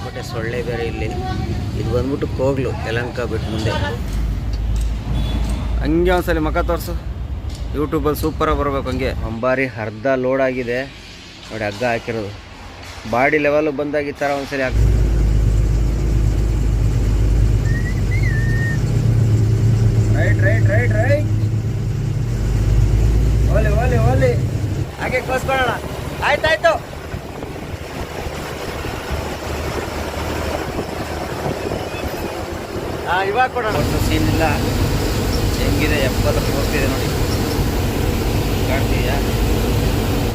ಸಿಕ್ಕಾಪಟ್ಟೆ ಸೊಳ್ಳೆ ಬೇರೆ ಇಲ್ಲಿ. ಇದು ಬಂದ್ಬಿಟ್ಟು ಕೋಗ್ಲು ಯಲಹಂಕ ಬಿಟ್ಟು ಮುಂದೆ. ಹಂಗೆ ಒಂದ್ಸಲಿ ಮಖ ತೋರಿಸು, ಯೂಟ್ಯೂಬಲ್ಲಿ ಸೂಪರಾಗಿ ಬರ್ಬೇಕು. ಹಂಗೆ ಅಂಬಾರಿ ಅರ್ಧ ಲೋಡ್ ಆಗಿದೆ ನೋಡಿ, ಹಗ್ಗ ಹಾಕಿರೋದು. ಬಾಡಿ ಲೆವೆಲ್ ಬಂದಾಗ ಈ ಥರ ಒಂದ್ಸಲಿ ಹಾಕಿ ರೈಟ್ ರೈಟ್ ರೈಟ್ ರೈಟ್ ಓಲಿ ಓಲಿ ಓಲಿ ಹಾಗೆ ಕಳಿಸ್ಕೊಳ್ಳೋಣ. ಆಯ್ತಾಯ್ತು. ಇವಾಗ ಕೊಡೋಣ. ಒಂದು ಸೀನ್ ಇಲ್ಲ, ಹೆಂಗಿದೆ ಎಪ್ಪತ್ತು ಹೋಗ್ತಿದೆ ನೋಡಿ, ಕಾಣ್ತೀಯಾ?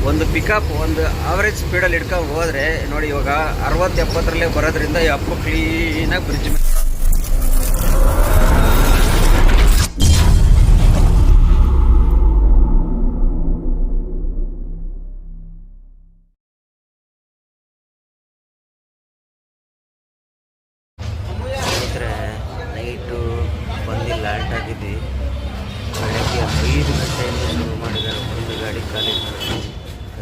ಒಂದು ಪಿಕಪ್ ಒಂದು ಆವರೇಜ್ ಸ್ಪೀಡಲ್ಲಿ ಹಿಡ್ಕೊಂಡು ಹೋದರೆ ನೋಡಿ, ಇವಾಗ 60-70ರಲ್ಲೇ ಬರೋದ್ರಿಂದ ಈ ಅಪ್ಪು ಕ್ಲೀನಾಗಿ ಬ್ರಿಡ್ಜ್ ಮೇಲೆ ನೈಟು ಬಂದಿಲ್ಲ, ಲಾಲ್ಟ್ ಆಗಿದ್ವಿ. ಬೆಳಗ್ಗೆ 5 ಗಂಟೆಯಿಂದ ಶುರು ಮಾಡಿದ್ದಾರೆ. ಒಂದು ಗಾಡಿ ಖಾಲಿ,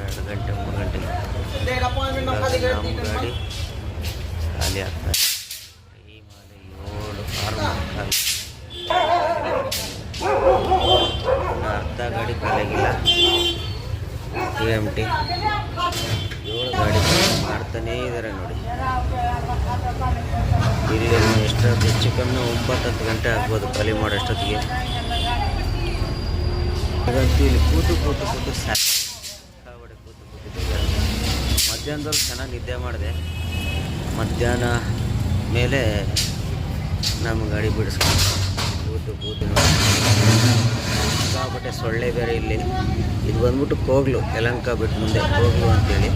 2 ಗಂಟೆ 3 ಗಂಟೆಗೆ ನಮ್ಮ ಗಾಡಿ ಖಾಲಿ ಆಗ್ತದೆ. ಈ ಮೇಲೆ 7 ಖಾಲಿ, ಅರ್ಧ ಗಾಡಿ ಖಾಲಿಯಾಗಿಲ್ಲ. TMT 7 ಗಾಡಿ ಮಾಡ್ತಾನೇ ಇದ್ದಾರೆ ನೋಡಿ. ಇಲ್ಲಿ ಎಷ್ಟೊತ್ತು ಹೆಚ್ಚು ಕಮ್ಮಿ 9-10 ಗಂಟೆ ಆಗ್ಬೋದು ಖಾಲಿ ಮಾಡೋಷ್ಟೊತ್ತಿಗೆ. ಹಾಗಂತೂ ಇಲ್ಲಿ ಕೂತು ಕೂತಿದ್ದಾರೆ. ಮಧ್ಯಾಹ್ನದಲ್ಲಿ ಚೆನ್ನಾಗಿ ನಿದ್ದೆ ಮಾಡಿದೆ. ಮಧ್ಯಾಹ್ನ ಮೇಲೆ ನಮ್ಮ ಗಾಡಿ ಬಿಡಿಸ್ಕೊಂಡು ಕೂತು ಸಿಕ್ಕಾಪಟ್ಟೆ ಸೊಳ್ಳೆ ಬೇರೆ ಇಲ್ಲಿ. ಇದು ಬಂದ್ಬಿಟ್ಟು ಕೋಗ್ಲು ಯಲಹಂಕ ಬಿಟ್ಟು ಮುಂದೆ ಕೋಗ್ಲು ಅಂತೇಳಿ,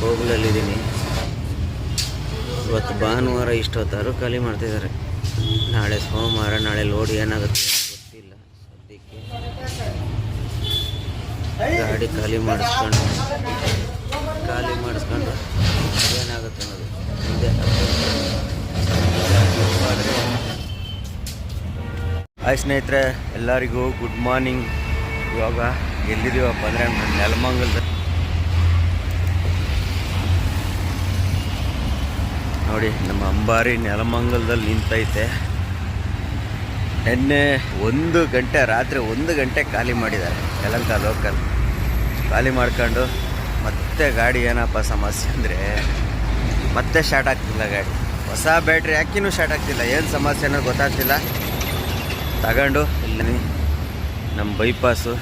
ಕೋಗ್ಲಲ್ಲಿದ್ದೀನಿ. ಇವತ್ತು ಭಾನುವಾರ ಇಷ್ಟೊತ್ತಾರು ಖಾಲಿ ಮಾಡ್ತಿದ್ದಾರೆ. ನಾಳೆ ಸೋಮವಾರ, ನಾಳೆ ಲೋಡ್ ಏನಾಗುತ್ತೆ ಗೊತ್ತಿಲ್ಲ. ಸದ್ಯಕ್ಕೆ ಗಾಡಿ ಖಾಲಿ ಮಾಡಿಸ್ಕೊಂಡು ಏನಾಗುತ್ತೆ ಅನ್ನೋದು ಮುಂದೆ. ಹಾಯ್ ಸ್ನೇಹಿತರೆ, ಎಲ್ಲರಿಗೂ ಗುಡ್ ಮಾರ್ನಿಂಗ್. ಇವಾಗ ಎಲ್ಲಿದ್ದೀವಪ್ಪ ಅಂದರೆ ನೆಲಮಂಗಲದ ನೋಡಿ, ನಮ್ಮ ಅಂಬಾರಿ ನೆಲಮಂಗಲದಲ್ಲಿ ನಿಂತೈತೆ. ನಿನ್ನೆ 1 ಗಂಟೆ, ರಾತ್ರಿ 1 ಗಂಟೆ ಖಾಲಿ ಮಾಡಿದ್ದಾರೆ ಯಲಹಂಕ ಲೋಕಲ್. ಖಾಲಿ ಮಾಡ್ಕೊಂಡು ಮತ್ತೆ ಗಾಡಿ ಏನಪ್ಪ ಸಮಸ್ಯೆ ಅಂದರೆ ಮತ್ತೆ ಸ್ಟಾರ್ಟ್ ಆಗ್ತಿಲ್ಲ ಗಾಡಿ. ಹೊಸ ಬ್ಯಾಟ್ರಿ ಹಾಕಿನೂ ಸ್ಟಾರ್ಟ್ ಆಗ್ತಿಲ್ಲ. ಏನು ಸಮಸ್ಯೆ ಅನ್ನೋದು ಗೊತ್ತಾಗ್ತಿಲ್ಲ. ತಗೊಂಡು ಇಲ್ಲಿ ನಮ್ಮ ಬೈಪಾಸು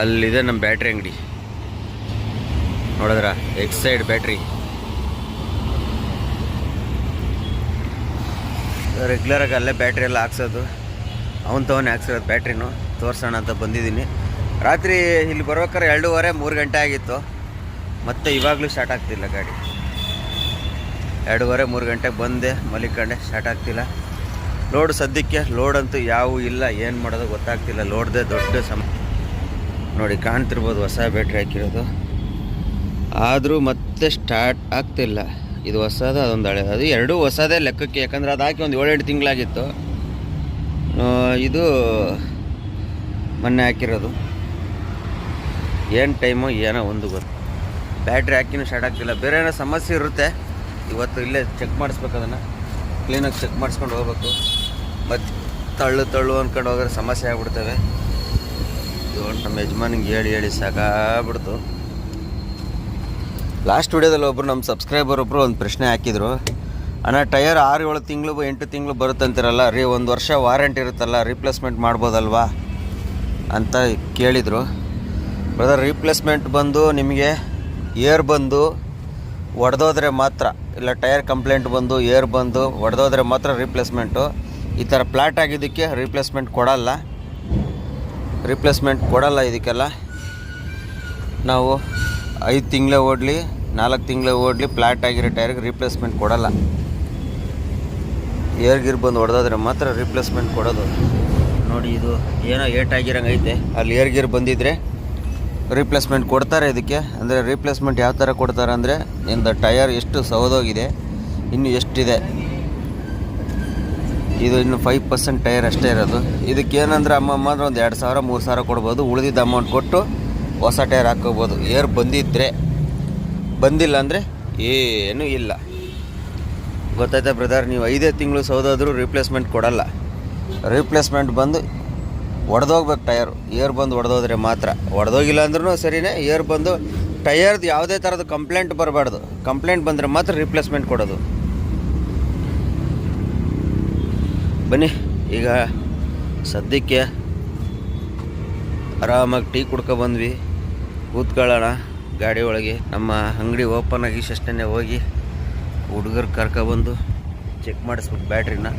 ಅಲ್ಲಿದೆ ನಮ್ಮ ಬ್ಯಾಟ್ರಿ ಅಂಗಡಿ, ನೋಡಿದ್ರ ಎಕ್ಸೈಡ್ ಬ್ಯಾಟ್ರಿ. ರೆಗ್ಯುಲರಾಗಿ ಅಲ್ಲೇ ಬ್ಯಾಟ್ರಿ ಎಲ್ಲ ಹಾಕ್ಸೋದು, ಅವನೇ ಹಾಕ್ಸಿರೋದು ಬ್ಯಾಟ್ರಿನೂ ತೋರಿಸೋಣ ಅಂತ ಬಂದಿದ್ದೀನಿ. ರಾತ್ರಿ ಇಲ್ಲಿ ಬರ್ಬೇಕಾದ್ರೆ 2:30-3 ಗಂಟೆ ಆಗಿತ್ತು. ಮತ್ತೆ ಇವಾಗಲೂ ಸ್ಟಾರ್ಟ್ ಆಗ್ತಿಲ್ಲ ಗಾಡಿ. 2:30-3 ಗಂಟೆಗೆ ಬಂದೆ, ಮಲಿಕೊಂಡೆ, ಸ್ಟಾರ್ಟ್ ಆಗ್ತಿಲ್ಲ. ಲೋಡ್ ಸದ್ಯಕ್ಕೆ ಲೋಡ್ ಅಂತೂ ಯಾವೂ ಇಲ್ಲ. ಏನು ಮಾಡೋದು ಗೊತ್ತಾಗ್ತಿಲ್ಲ. ಲೋಡ್ದೇ ದೊಡ್ಡ ನೋಡಿ, ಕಾಣ್ತಿರ್ಬೋದು ಹೊಸ ಬ್ಯಾಟ್ರಿ ಹಾಕಿರೋದು. ಆದರೂ ಮತ್ತೆ ಸ್ಟಾರ್ಟ್ ಆಗ್ತಿಲ್ಲ. ಇದು ಹೊಸದು, ಅದೊಂದು ಹಳೆದು. ಅದು ಎರಡೂ ಹೊಸದೇ ಲೆಕ್ಕಕ್ಕೆ, ಯಾಕಂದರೆ ಅದು ಹಾಕಿ ಒಂದು 7-8 ತಿಂಗಳಾಗಿತ್ತು. ಇದು ಮೊನ್ನೆ ಹಾಕಿರೋದು. ಏನು ಟೈಮು ಏನೋ ಒಂದು ಗೊತ್ತು. ಬ್ಯಾಟ್ರಿ ಹಾಕಿನೂ ಸ್ಟಾರ್ಟ್ ಆಗ್ತಿಲ್ಲ. ಬೇರೆ ಏನೋ ಸಮಸ್ಯೆ ಇರುತ್ತೆ. ಇವತ್ತು ಇಲ್ಲೇ ಚೆಕ್ ಮಾಡಿಸ್ಬೇಕು, ಅದನ್ನು ಕ್ಲೀನಾಗಿ ಚೆಕ್ ಮಾಡಿಸ್ಕೊಂಡು ಹೋಗ್ಬೇಕು. ಮತ್ತು ತಳ್ಳು ಅಂದ್ಕೊಂಡು ಹೋಗೋದ್ರೆ ಸಮಸ್ಯೆ ಆಗ್ಬಿಡ್ತವೆ. ನಮ್ಮ ಯಜಮಾನಿಗೆ ಹೇಳಿ ಸಾಕಾಗ್ಬಿಡ್ತು. ಲಾಸ್ಟ್ ವಿಡಿಯೋದಲ್ಲಿ ಒಬ್ಬರು ನಮ್ಮ ಸಬ್ಸ್ಕ್ರೈಬರ್ ಒಬ್ಬರು ಒಂದು ಪ್ರಶ್ನೆ ಹಾಕಿದರು, ಅಣ್ಣ ಟಯರ್ 6-7 ತಿಂಗಳು 8 ತಿಂಗಳು ಬರುತ್ತಂತಿರಲ್ಲ ರೀ, 1 ವರ್ಷ ವಾರಂಟಿ ಇರುತ್ತಲ್ಲ, ರೀಪ್ಲೇಸ್ಮೆಂಟ್ ಮಾಡ್ಬೋದಲ್ವಾ ಅಂತ ಕೇಳಿದರು. ಬ್ರದರ್, ರೀಪ್ಲೇಸ್ಮೆಂಟ್ ಬಂದು ನಿಮಗೆ ಏರ್ ಬಂದು ಒಡೆದೋದ್ರೆ ಮಾತ್ರ, ಇಲ್ಲ ಟೈರ್ ಕಂಪ್ಲೇಂಟ್ ಬಂದು ಏರ್ ಬಂದು ಒಡೆದೋದ್ರೆ ಮಾತ್ರ ರೀಪ್ಲೇಸ್ಮೆಂಟು. ಈ ಥರ ಫ್ಲಾಟ್ ಆಗಿದ್ದಕ್ಕೆ ರೀಪ್ಲೇಸ್ಮೆಂಟ್ ಕೊಡಲ್ಲ ಇದಕ್ಕೆಲ್ಲ. ನಾವು 5 ತಿಂಗಳೇ ಓಡಲಿ 4 ತಿಂಗಳೇ ಓಡಲಿ ಫ್ಲಾಟ್ ಆಗಿರೋ ಟೈರ್ಗೆ ರೀಪ್ಲೇಸ್ಮೆಂಟ್ ಕೊಡಲ್ಲ. ಏರ್ಗಿರ್ ಬಂದು ಹೊಡೆದೋದ್ರೆ ಮಾತ್ರ ರೀಪ್ಲೇಸ್ಮೆಂಟ್ ಕೊಡೋದು. ನೋಡಿ, ಇದು ಏನೋ ಏಟಾಗಿರಂಗೆ ಐತೆ. ಅಲ್ಲಿ ಏರ್ಗಿರ್ ಬಂದಿದ್ದರೆ ರೀಪ್ಲೇಸ್ಮೆಂಟ್ ಕೊಡ್ತಾರೆ ಇದಕ್ಕೆ. ಅಂದರೆ ರೀಪ್ಲೇಸ್ಮೆಂಟ್ ಯಾವ ಥರ ಕೊಡ್ತಾರೆ ಅಂದರೆ, ನಿಂದು ಟಯರ್ ಎಷ್ಟು ಸೌದೋಗಿದೆ, ಇನ್ನು ಎಷ್ಟಿದೆ, ಇದು ಇನ್ನು 5% ಟೈರ್ ಅಷ್ಟೇ ಇರೋದು. ಇದಕ್ಕೇನಂದ್ರೆ ಅಮ್ಮಮ್ಮ ಅಂದರೆ ಒಂದು 2,000-3,000 ಕೊಡ್ಬೋದು. ಉಳಿದಿದ್ದ ಅಮೌಂಟ್ ಕೊಟ್ಟು ಹೊಸ ಟೈರ್ ಹಾಕ್ಕೋಬೋದು. ಏರ್ ಬಂದಿದ್ದರೆ. ಬಂದಿಲ್ಲ ಅಂದರೆ ಏನೂ ಇಲ್ಲ. ಗೊತ್ತಾಯ್ತಾ ಬ್ರದರ್? ನೀವು 5 ತಿಂಗಳು ಸೌದಾದರೂ ರೀಪ್ಲೇಸ್ಮೆಂಟ್ ಕೊಡಲ್ಲ. ರೀಪ್ಲೇಸ್ಮೆಂಟ್ ಬಂದು ಒಡೆದೋಗ್ಬೇಕು ಟಯರು. ಏರ್ ಬಂದು ಒಡೆದೋದ್ರೆ ಮಾತ್ರ. ಒಡೆದೋಗಿಲ್ಲ ಅಂದ್ರೂ ಸರಿಯೇ, ಏರ್ ಬಂದು ಟಯರ್ದು ಯಾವುದೇ ಥರದ ಕಂಪ್ಲೇಂಟ್ ಬರಬಾರ್ದು. ಕಂಪ್ಲೇಂಟ್ ಬಂದರೆ ಮಾತ್ರ ರೀಪ್ಲೇಸ್ಮೆಂಟ್ ಕೊಡೋದು. ಬನ್ನಿ ಈಗ ಸದ್ಯಕ್ಕೆ ಆರಾಮಾಗಿ ಟೀ ಕುಡ್ಕೊಬಂದ್ವಿ, ಕೂತ್ಕೊಳ್ಳೋಣ ಗಾಡಿ ಒಳಗೆ. ನಮ್ಮ ಅಂಗಡಿ ಓಪನ್ ಆಗಿ ಅಷ್ಟೇ ಹೋಗಿ ಹುಡುಗರು ಕರ್ಕೊಬಂದು ಚೆಕ್ ಮಾಡಿಸ್ಬೇಕು ಬ್ಯಾಟ್ರಿನ.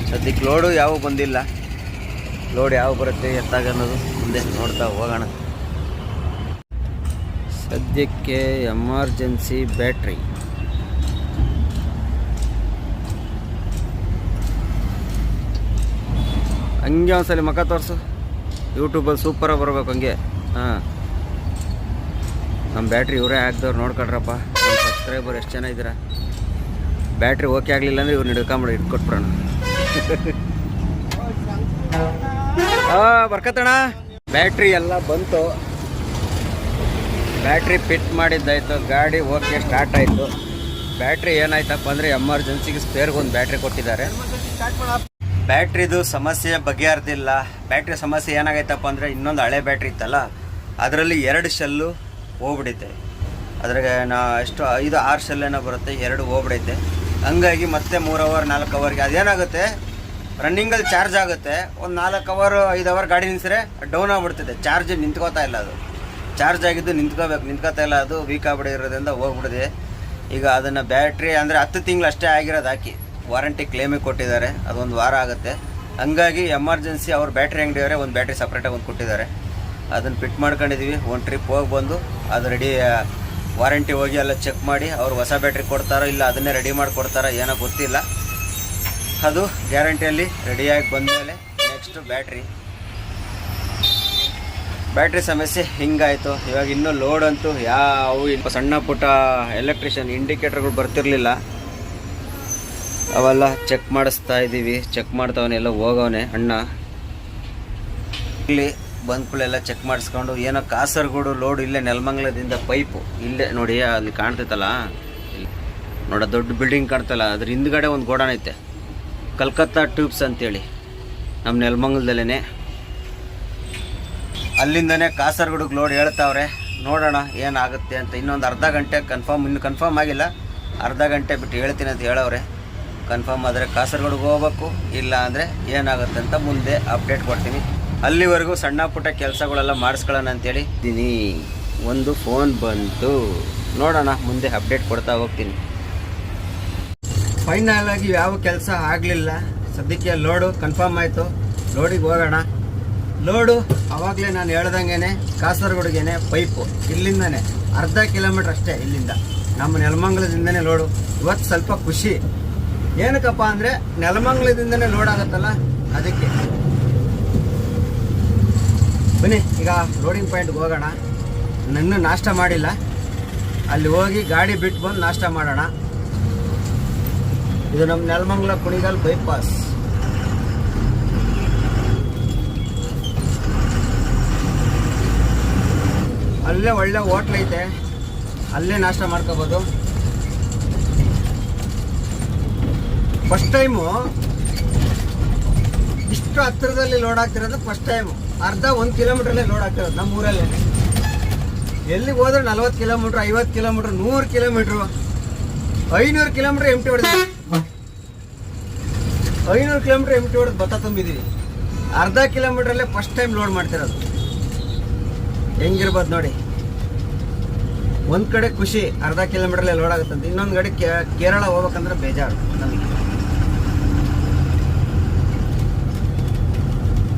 ಸದ್ಯಕ್ಕೆ ಲೋಡು ಯಾವ ಬಂದಿಲ್ಲ. ಲೋಡ್ ಯಾವ ಬರುತ್ತೆ ಎತ್ತಾಗ ಅನ್ನೋದು ಮುಂದೆ ನೋಡ್ತಾ ಹೋಗೋಣ. ಸದ್ಯಕ್ಕೆ ಎಮರ್ಜೆನ್ಸಿ ಬ್ಯಾಟ್ರಿ. ಹಂಗೆ ಒಂದ್ಸಲಿ ಮುಖ ತೋರಿಸು, ಯೂಟ್ಯೂಬಲ್ಲಿ ಸೂಪರಾಗಿ ಬರ್ಬೇಕು ಹಂಗೆ. ಹಾಂ, ನಮ್ಮ ಬ್ಯಾಟ್ರಿ ಇವರೇ ಹಾಕ್ದವ್ರು ನೋಡ್ಕೊಳ್ರಪ್ಪ. ನಮ್ಮ ಸಬ್ಸ್ಕ್ರೈಬರ್ ಎಷ್ಟು ಜನ ಇದ್ದೀರಾ? ಬ್ಯಾಟ್ರಿ ಓಕೆ ಆಗಲಿಲ್ಲ ಅಂದರೆ ಇವ್ರು ಹಿಡ್ಕೊಂಬಿಡಿ, ಇಟ್ಕೊಟ್ಬಿಡೋಣ. ಬರ್ಕತ್ತಣ. ಬ್ಯಾಟ್ರಿ ಎಲ್ಲ ಬಂತು, ಬ್ಯಾಟ್ರಿ ಫಿಟ್ ಮಾಡಿದ್ದಾಯಿತು, ಗಾಡಿ ಓಕೆ ಸ್ಟಾರ್ಟ್ ಆಯಿತು. ಬ್ಯಾಟ್ರಿ ಏನಾಯ್ತಪ್ಪ ಅಂದರೆ ಎಮರ್ಜೆನ್ಸಿಗೆ ಸ್ಪೇರ್ಗೊಂದು ಬ್ಯಾಟ್ರಿ ಕೊಟ್ಟಿದ್ದಾರೆ. ಬ್ಯಾಟ್ರಿದು ಸಮಸ್ಯೆ ಬಗೆಹರಿದಿಲ್ಲ. ಬ್ಯಾಟ್ರಿ ಸಮಸ್ಯೆ ಏನಾಗೈತಪ್ಪ ಅಂದರೆ ಇನ್ನೊಂದು ಹಳೆ ಬ್ಯಾಟ್ರಿ ಇತ್ತಲ್ಲ, ಅದರಲ್ಲಿ 2 ಶೆಲ್ಲು ಹೋಗ್ಬಿಡೈತೆ. ಅದ್ರಾಗ ಎಷ್ಟು 5-6 ಶೆಲ್ಲೇನೋ ಬರುತ್ತೆ, 2 ಹೋಗ್ಬಿಡೈತೆ. ಹಂಗಾಗಿ ಮತ್ತೆ 3 ಅವರ್ 4 ಅವರ್ಗೆ ಅದೇನಾಗುತ್ತೆ, ರನ್ನಿಂಗಲ್ಲಿ ಚಾರ್ಜ್ ಆಗುತ್ತೆ. ಒಂದು 4 ಅವರ್ 5 ಅವರ್ ಗಾಡಿ ನಿಲ್ಲಿಸಿದ್ರೆ ಡೌನ್ ಆಗಿಬಿಡ್ತಿದೆ. ಚಾರ್ಜ್ ನಿಂತ್ಕೋತಾ ಇಲ್ಲ, ಅದು ಚಾರ್ಜ್ ಆಗಿದ್ದು ನಿಂತ್ಕೋತಾ ಇಲ್ಲ, ಅದು ವೀಕ್ ಆಗಿಬಿಡಿರೋದ್ರಿಂದ ಹೋಗ್ಬಿಡಿದೆ. ಈಗ ಅದನ್ನು ಬ್ಯಾಟ್ರಿ ಅಂದರೆ 10 ತಿಂಗಳು ಅಷ್ಟೇ ಆಗಿರೋದು ಹಾಕಿ, ವಾರಂಟಿ ಕ್ಲೇಮಿಗೆ ಕೊಟ್ಟಿದ್ದಾರೆ. ಅದೊಂದು ವಾರ ಆಗುತ್ತೆ. ಹಂಗಾಗಿ ಎಮರ್ಜೆನ್ಸಿ ಅವ್ರು ಬ್ಯಾಟ್ರಿ ಅಂಗಡಿಯವರೇ ಒಂದು ಬ್ಯಾಟ್ರಿ ಸಪ್ರೇಟಾಗಿ ಒಂದು ಕೊಟ್ಟಿದ್ದಾರೆ. ಅದನ್ನು ಫಿಟ್ ಮಾಡ್ಕೊಂಡಿದ್ದೀವಿ. ಒಂದು ಟ್ರಿಪ್ ಹೋಗಿ ಬಂದು ಅದು ರೆಡಿ, ವಾರಂಟಿ ಹೋಗಿ ಎಲ್ಲ ಚೆಕ್ ಮಾಡಿ ಅವ್ರು ಹೊಸ ಬ್ಯಾಟ್ರಿ ಕೊಡ್ತಾರೋ ಇಲ್ಲ ಅದನ್ನೇ ರೆಡಿ ಮಾಡಿ ಕೊಡ್ತಾರೋ ಏನೋ ಗೊತ್ತಿಲ್ಲ. ಅದು ಗ್ಯಾರಂಟಿಯಲ್ಲಿ ರೆಡಿಯಾಗಿ ಬಂದಮೇಲೆ ನೆಕ್ಸ್ಟು ಬ್ಯಾಟ್ರಿ ಸಮಸ್ಯೆ ಹಿಂಗಾಯಿತು. ಇವಾಗ ಇನ್ನೂ ಲೋಡ್ ಅಂತೂ ಯಾವ ಸಣ್ಣ ಪುಟ್ಟ ಎಲೆಕ್ಟ್ರಿಷಿಯನ್ ಇಂಡಿಕೇಟರ್ಗಳು ಬರ್ತಿರಲಿಲ್ಲ, ಅವೆಲ್ಲ ಚೆಕ್ ಮಾಡಿಸ್ತಾ ಇದ್ದೀವಿ. ಚೆಕ್ ಮಾಡ್ತಾವನೆಲ್ಲ ಹೋಗವನೆ ಅಣ್ಣ. ಇಲ್ಲಿ ಬಂದ್ಕೂಳೆಲ್ಲ ಚೆಕ್ ಮಾಡಿಸ್ಕೊಂಡು ಏನೋ ಕಾಸರಗೋಡು ಲೋಡ್ ಇಲ್ಲೇ ನೆಲಮಂಗಲದಿಂದ ಪೈಪು ಇಲ್ಲೇ ನೋಡಿ ಅಲ್ಲಿ ಕಾಣ್ತೈತಲ್ಲ, ನೋಡ ದೊಡ್ಡ ಬಿಲ್ಡಿಂಗ್ ಕಾಣ್ತಲ್ಲ, ಅದ್ರ ಹಿಂದ್ಗಡೆ ಒಂದು ಗೋಡನ್ ಐತೆ, ಕಲ್ಕತ್ತಾ ಟ್ಯೂಬ್ಸ್ ಅಂತೇಳಿ, ನಮ್ಮ ನೆಲಮಂಗಲದಲ್ಲೇ. ಅಲ್ಲಿಂದನೇ ಕಾಸರಗೋಡಿಗೆ ಲೋಡ್ ಹೇಳ್ತಾವ್ರೆ. ನೋಡೋಣ ಏನಾಗುತ್ತೆ ಅಂತ. ಇನ್ನೊಂದು ಅರ್ಧ ಗಂಟೆ ಇನ್ನೂ ಕನ್ಫರ್ಮ್ ಆಗಿಲ್ಲ, ಅರ್ಧ ಗಂಟೆ ಬಿಟ್ಟು ಹೇಳ್ತೀನಿ ಅಂತ ಹೇಳವ್ರೆ. ಕನ್ಫರ್ಮ್ ಆದರೆ ಕಾಸರಗೋಡಿಗೆ ಹೋಗ್ಬೇಕು, ಇಲ್ಲ ಅಂದರೆ ಏನಾಗುತ್ತೆ ಅಂತ ಮುಂದೆ ಅಪ್ಡೇಟ್ ಕೊಡ್ತೀನಿ. ಅಲ್ಲಿವರೆಗೂ ಸಣ್ಣ ಪುಟ್ಟ ಕೆಲಸಗಳೆಲ್ಲ ಮಾಡಿಸ್ಕೊಳ್ಳೋಣ ಅಂತೇಳಿ ಇದ್ದೀನಿ. ಒಂದು ಫೋನ್ ಬಂತು, ನೋಡೋಣ ಮುಂದೆ ಅಪ್ಡೇಟ್ ಕೊಡ್ತಾ ಹೋಗ್ತೀನಿ. ಫೈನಲ್ ಆಗಿ ಯಾವ ಕೆಲಸ ಆಗಲಿಲ್ಲ. ಸದ್ಯಕ್ಕೆ ಲೋಡು ಕನ್ಫರ್ಮ್ ಆಯಿತು, ಲೋಡಿಗೆ ಹೋಗೋಣ. ಲೋಡು ಆವಾಗಲೇ ನಾನು ಹೇಳ್ದಂಗೆ ಕಾಸರಗೋಡಿಗೆ ಪೈಪು ಇಲ್ಲಿಂದನೇ ಅರ್ಧ ಕಿಲೋಮೀಟ್ರ್ ಅಷ್ಟೇ, ಇಲ್ಲಿಂದ ನಮ್ಮ ನೆಲಮಂಗಲದಿಂದನೇ ಲೋಡು. ಇವತ್ತು ಸ್ವಲ್ಪ ಖುಷಿ, ಏನಕ್ಕಪ್ಪ ಅಂದರೆ ನೆಲಮಂಗಲದಿಂದನೇ ಲೋಡ್ ಆಗುತ್ತಲ್ಲ ಅದಕ್ಕೆ. ಬನ್ನಿ ಈಗ ಲೋಡಿಂಗ್ ಪಾಯಿಂಟ್ಗೆ ಹೋಗೋಣ. ಇನ್ನೂ ನಾಷ್ಟ ಮಾಡಿಲ್ಲ, ಅಲ್ಲಿ ಹೋಗಿ ಗಾಡಿ ಬಿಟ್ಟು ಬಂದು ನಾಷ್ಟ ಮಾಡೋಣ. ಇದು ನಮ್ಮ ನೆಲಮಂಗಲ ಕುಣಿಗಲ್ ಬೈಪಾಸ್. ಅಲ್ಲೇ ಒಳ್ಳೆ ಹೋಟ್ಲ್ ಐತೆ, ಅಲ್ಲೇ ನಾಷ್ಟ ಮಾಡ್ಕೋಬೋದು. ಫಸ್ಟ್ ಟೈಮು ಇಷ್ಟು ಹತ್ತಿರದಲ್ಲಿ ಲೋಡ್ ಆಗ್ತಿರೋದು ಫಸ್ಟ್ ಟೈಮು. ಅರ್ಧ 1 ಕಿಲೋಮೀಟ್ರಲ್ಲೇ ಲೋಡ್ ಆಗ್ತಿರೋದು ನಮ್ಮ ಊರಲ್ಲೇ. ಎಲ್ಲಿಗೆ ಹೋದ್ರೆ 40 ಕಿಲೋಮೀಟ್ರ್, 50 ಕಿಲೋಮೀಟ್ರ್, 100 ಕಿಲೋಮೀಟ್ರು, 500 ಕಿಲೋಮೀಟ್ರ್ ಎಂಟಿ ಹೊಡೆದು 500 ಕಿಲೋಮೀಟ್ರ್ ಎಂಟಿ ಹೊಡೆದು ಭತ್ತ ತುಂಬಿದ್ದೀವಿ. ಅರ್ಧ ಕಿಲೋಮೀಟ್ರಲ್ಲೇ ಫಸ್ಟ್ ಟೈಮ್ ಲೋಡ್ ಮಾಡ್ತಿರೋದು. ಹೆಂಗಿರ್ಬೋದು ನೋಡಿ. ಒಂದು ಕಡೆ ಖುಷಿ, ಅರ್ಧ ಕಿಲೋಮೀಟ್ರಲ್ಲೇ ಲೋಡ್ ಆಗುತ್ತಂತೆ. ಇನ್ನೊಂದು ಕಡೆ ಕೇರಳ ಹೋಗ್ಬೇಕಂದ್ರೆ ಬೇಜಾರು ನಮಗೆ.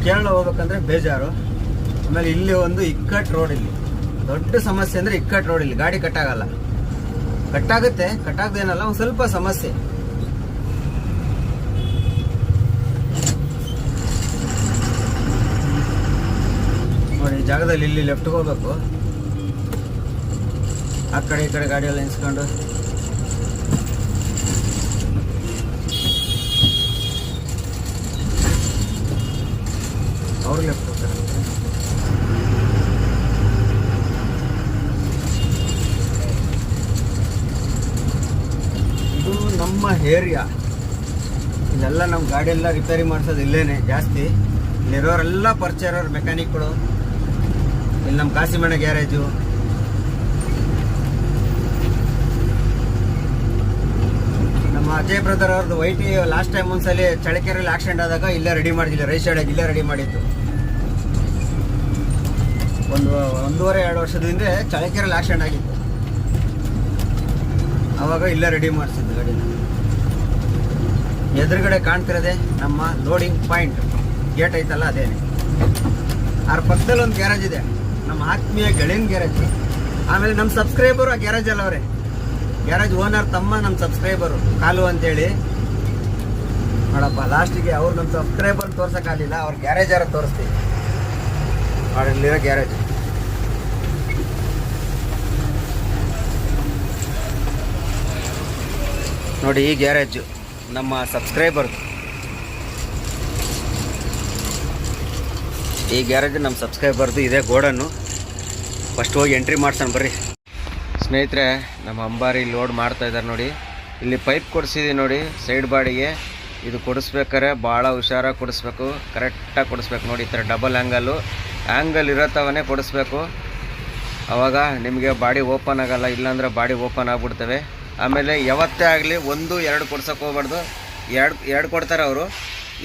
ಕೇರಳ ಹೋಗ್ಬೇಕಂದ್ರೆ ಬೇಜಾರು. ಆಮೇಲೆ ಇಲ್ಲಿ ಒಂದು ಇಕ್ಕಟ್ಟು ರೋಡ್, ಇಲ್ಲಿ ದೊಡ್ಡ ಸಮಸ್ಯೆ ಅಂದರೆ ಇಕ್ಕಟ್ಟು ರೋಡ್. ಇಲ್ಲಿ ಗಾಡಿ ಕಟ್ಟಾಗಲ್ಲ, ಕಟ್ಟಾಗುತ್ತೆ, ಕಟ್ಟಾಗದೇನಲ್ಲ, ಒಂದು ಸ್ವಲ್ಪ ಸಮಸ್ಯೆ. ನೋಡಿ ಈ ಜಾಗದಲ್ಲಿ ಇಲ್ಲಿ ಲೆಫ್ಟ್ಗೆ ಹೋಗ್ಬೇಕು. ಆ ಕಡೆ ಈ ಕಡೆ ಗಾಡಿಯೆಲ್ಲ ನಿಲ್ಸ್ಕೊಂಡು ಅವ್ರು ಲೆಫ್ಟ್ ಹೋಗ್ತಾರೆ. ಇದು ನಮ್ಮ ಏರಿಯಾ. ಇಲ್ಲೆಲ್ಲ ನಮ್ಮ ಗಾಡಿ ಎಲ್ಲ ರಿಪೇರಿ ಮಾಡಿಸೋದು ಇಲ್ಲೇನೆ ಜಾಸ್ತಿ. ಇಲ್ಲಿರೋರೆಲ್ಲ ಪರಿಚಯ ಇರೋರು ಮೆಕ್ಯಾನಿಕ್ಗಳು. ಇಲ್ಲಿ ನಮ್ಮ ಕಾಸಿಮಣ್ಣ ಗ್ಯಾರೇಜು, ನಮ್ಮ ಅಜಯ್ ಬ್ರದರ್ ಅವ್ರದ್ದು ವೈಟಿ ಲಾಸ್ಟ್ ಟೈಮ್ ಒಂದ್ಸಲಿ ಚಳ್ಳಕೆರೆಯಲ್ಲಿ ಆಕ್ಸಿಡೆಂಟ್ ಆದಾಗ ಇಲ್ಲೇ ರೆಡಿ ಮಾಡಿದ್ದಿಲ್ಲ, ರೈಟ್ ಸೈಡಾಗಿ ಇಲ್ಲೇ ರೆಡಿ ಮಾಡಿತ್ತು. 1.5-2 ವರ್ಷದ ಹಿಂದೆ ಚಳ್ಳಕೆರೆಯಲ್ಲಿ ಆಕ್ಸಿಡೆಂಟ್ ಆಗಿತ್ತು, ಆವಾಗ ಇಲ್ಲೇ ರೆಡಿ ಮಾಡಿಸಿದ್ದು ಗಾಡಿನ. ಎದುರುಗಡೆ ಕಾಣ್ತಿರೋದೆ ನಮ್ಮ ಲೋಡಿಂಗ್ ಪಾಯಿಂಟ್ ಗೇಟ್ ಐತಲ್ಲ ಅದೇನೆ. ಅದ್ರ ಪಕ್ಕದಲ್ಲಿ ಒಂದು ಗ್ಯಾರೇಜ್ ಇದೆ, ನಮ್ಮ ಆತ್ಮೀಯ ಗೆಳೆಯನ್ ಗ್ಯಾರೇಜ್. ಆಮೇಲೆ ನಮ್ಮ ಸಬ್ಸ್ಕ್ರೈಬರು ಆ ಗ್ಯಾರೇಜಲ್ಲಿ ಅವರೇ, ಗ್ಯಾರೇಜ್ ಓನರ್ ತಮ್ಮ ನಮ್ಮ ಸಬ್ಸ್ಕ್ರೈಬರು ಕಾಲು ಅಂತೇಳಿ. ನೋಡಪ್ಪ ಲಾಸ್ಟಿಗೆ ಅವ್ರು ನಮ್ಮ ಸಬ್ಸ್ಕ್ರೈಬರ್ ತೋರ್ಸೋಕ್ಕಾಗಲಿಲ್ಲ, ಅವ್ರ ಗ್ಯಾರೇಜ್ ಯಾರು ತೋರಿಸ್ತೀವಿ. ಅಲ್ಲಿರೋ ಗ್ಯಾರೇಜ್ ನೋಡಿ, ಈ ಗ್ಯಾರೇಜು ನಮ್ಮ ಸಬ್ಸ್ಕ್ರೈಬರ್ದು. ಈ ಗ್ಯಾರೇಜ್ ನಮ್ಮ ಸಬ್ಸ್ಕ್ರೈಬರ್ದು. ಇದೇ ಗೋಡನ್ನು ಫಸ್ಟ್ ಹೋಗಿ ಎಂಟ್ರಿ ಮಾಡ್ಸೋಣ ಬರ್ರಿ ಸ್ನೇಹಿತರೆ. ನಮ್ಮ ಅಂಬಾರಿ ಲೋಡ್ ಮಾಡ್ತಾ ಇದ್ದಾರೆ ನೋಡಿ. ಇಲ್ಲಿ ಪೈಪ್ ಕೊಡಿಸಿದ್ದೀವಿ ನೋಡಿ ಸೈಡ್ ಬಾಡಿಗೆ. ಇದು ಕೊಡಿಸ್ಬೇಕಾರೆ ಭಾಳ ಹುಷಾರಾಗಿ ಕೊಡಿಸ್ಬೇಕು, ಕರೆಕ್ಟಾಗಿ ಕೊಡಿಸ್ಬೇಕು ನೋಡಿ. ಈ ಥರ ಡಬಲ್ ಆ್ಯಂಗಲ್ ಇರೋ ಥವನೇ ಕೊಡಿಸ್ಬೇಕು, ಆವಾಗ ನಿಮಗೆ ಬಾಡಿ ಓಪನ್ ಆಗೋಲ್ಲ. ಇಲ್ಲಾಂದ್ರೆ ಬಾಡಿ ಓಪನ್ ಆಗಿಬಿಡ್ತವೆ. ಆಮೇಲೆ ಯಾವತ್ತೇ ಆಗಲಿ 1-2 ಕೊಡ್ಸೋಕೆ ಹೋಗ್ಬಾರ್ದು. ಎರಡು ಕೊಡ್ತಾರೆ ಅವರು,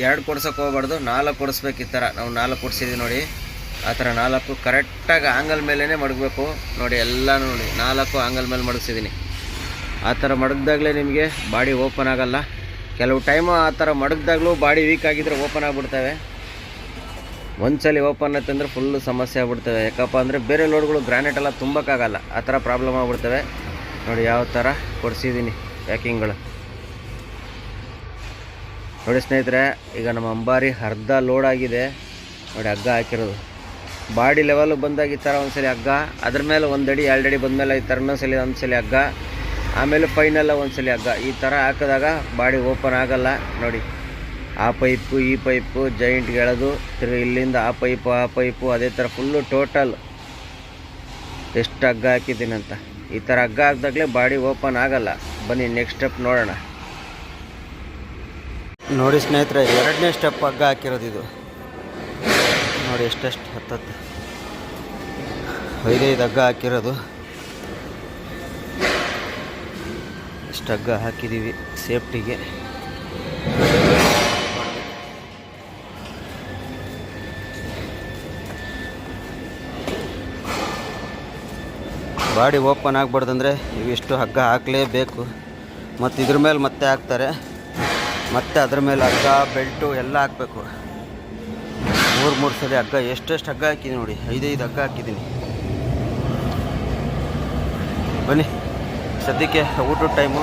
2 ಕೊಡ್ಸೋಕೆ ಹೋಗ್ಬಾರ್ದು, 4 ಕೊಡಿಸ್ಬೇಕು. ಈ ಥರ ನಾವು 4 ಕೊಡಿಸಿದ್ದೀವಿ ನೋಡಿ. ಆ ಥರ 4 ಕರೆಕ್ಟಾಗಿ ಆಂಗಲ್ ಮೇಲೇ ಮಡಗಬೇಕು ನೋಡಿ. ಎಲ್ಲನೂ ನೋಡಿ 4 ಆಂಗಲ್ ಮೇಲೆ ಮಡಗಿಸಿದ್ದೀನಿ. ಆ ಥರ ಮಡಗ್ದಾಗಲೇ ನಿಮಗೆ ಬಾಡಿ ಓಪನ್ ಆಗೋಲ್ಲ. ಕೆಲವು ಟೈಮು ಆ ಥರ ಮಡಗ್ದಾಗಲೂ ಬಾಡಿ ವೀಕ್ ಆಗಿದ್ರೆ ಓಪನ್ ಆಗಿಬಿಡ್ತವೆ. ಒಂದ್ಸಲಿ ಓಪನ್ ಆಯ್ತಂದ್ರೆ ಫುಲ್ಲು ಸಮಸ್ಯೆ ಆಗ್ಬಿಡ್ತವೆ. ಯಾಕಪ್ಪ ಅಂದರೆ ಬೇರೆ ಲೋಡ್ಗಳು ಗ್ರಾನೈಟ್ ಎಲ್ಲ ತುಂಬಕ್ಕಾಗಲ್ಲ, ಆ ಥರ ಪ್ರಾಬ್ಲಮ್ ಆಗ್ಬಿಡ್ತವೆ ನೋಡಿ. ಯಾವ ಥರ ಕೊಡಿಸಿದ್ದೀನಿ ಪ್ಯಾಕಿಂಗ್ಗಳು ನೋಡಿ ಸ್ನೇಹಿತರೆ. ಈಗ ನಮ್ಮ ಅಂಬಾರಿ ಅರ್ಧ ಲೋಡ್ ಆಗಿದೆ ನೋಡಿ. ಹಗ್ಗ ಹಾಕಿರೋದು ಬಾಡಿ ಲೆವೆಲ್ ಬಂದಾಗ ಈ ಥರ ಒಂದ್ಸಲಿ ಹಗ್ಗ, ಅದ್ರ ಮೇಲೆ 1 ಅಡಿ 2 ಅಡಿ ಬಂದಮೇಲೆ ಈ ಥರ ಒಂದ್ಸಲಿ ಹಗ್ಗ, ಆಮೇಲೆ ಫೈನಲ್ಲ ಒಂದ್ಸಲಿ ಹಗ್ಗ. ಈ ಥರ ಹಾಕಿದಾಗ ಬಾಡಿ ಓಪನ್ ಆಗೋಲ್ಲ ನೋಡಿ. ಆ ಪೈಪು ಈ ಪೈಪು ಜಾಯಿಂಟ್ಗೆ ಎಳೆದು ತಿರುಗಿ ಇಲ್ಲಿಂದ ಆ ಪೈಪು ಅದೇ ಥರ ಫುಲ್ಲು ಟೋಟಲ್ ಎಷ್ಟು ಹಗ್ಗ ಹಾಕಿದ್ದೀನಿ ಅಂತ. ಈ ಥರ ಹಗ್ಗ ಹಾಕಿದಾಗಲೇ ಬಾಡಿ ಓಪನ್ ಆಗೋಲ್ಲ. ಬನ್ನಿ ನೆಕ್ಸ್ಟ್ ಸ್ಟೆಪ್ ನೋಡೋಣ ನೋಡಿ ಸ್ನೇಹಿತರೆ. 2ನೇ ಸ್ಟೆಪ್ ಹಗ್ಗ ಹಾಕಿರೋದು ಇದು ನೋಡಿ. ಎಷ್ಟೆಷ್ಟು 10 5 ಹಗ್ಗ ಹಾಕಿರೋದು. ಇಷ್ಟು ಹಗ್ಗ ಹಾಕಿದ್ದೀವಿ ಸೇಫ್ಟಿಗೆ. ಬಾಡಿ ಓಪನ್ ಆಗಬಾರ್ದಂದ್ರೆ ಇವಿಷ್ಟು ಹಗ್ಗ ಹಾಕಲೇಬೇಕು. ಮತ್ತು ಇದ್ರ ಮೇಲೆ ಮತ್ತೆ ಹಾಕ್ತಾರೆ, ಮತ್ತು ಅದ್ರ ಮೇಲೆ ಹಗ್ಗ ಬೆಲ್ಟು ಎಲ್ಲ ಹಾಕಬೇಕು. 3 ಸಲ ಹಗ್ಗ, ಎಷ್ಟೆಷ್ಟು ಹಗ್ಗ ಹಾಕಿದ್ದೀನಿ ನೋಡಿ. 5 ಹಗ್ಗ ಹಾಕಿದ್ದೀನಿ. ಬನ್ನಿ ಸದ್ಯಕ್ಕೆ ಊಟದ ಟೈಮು,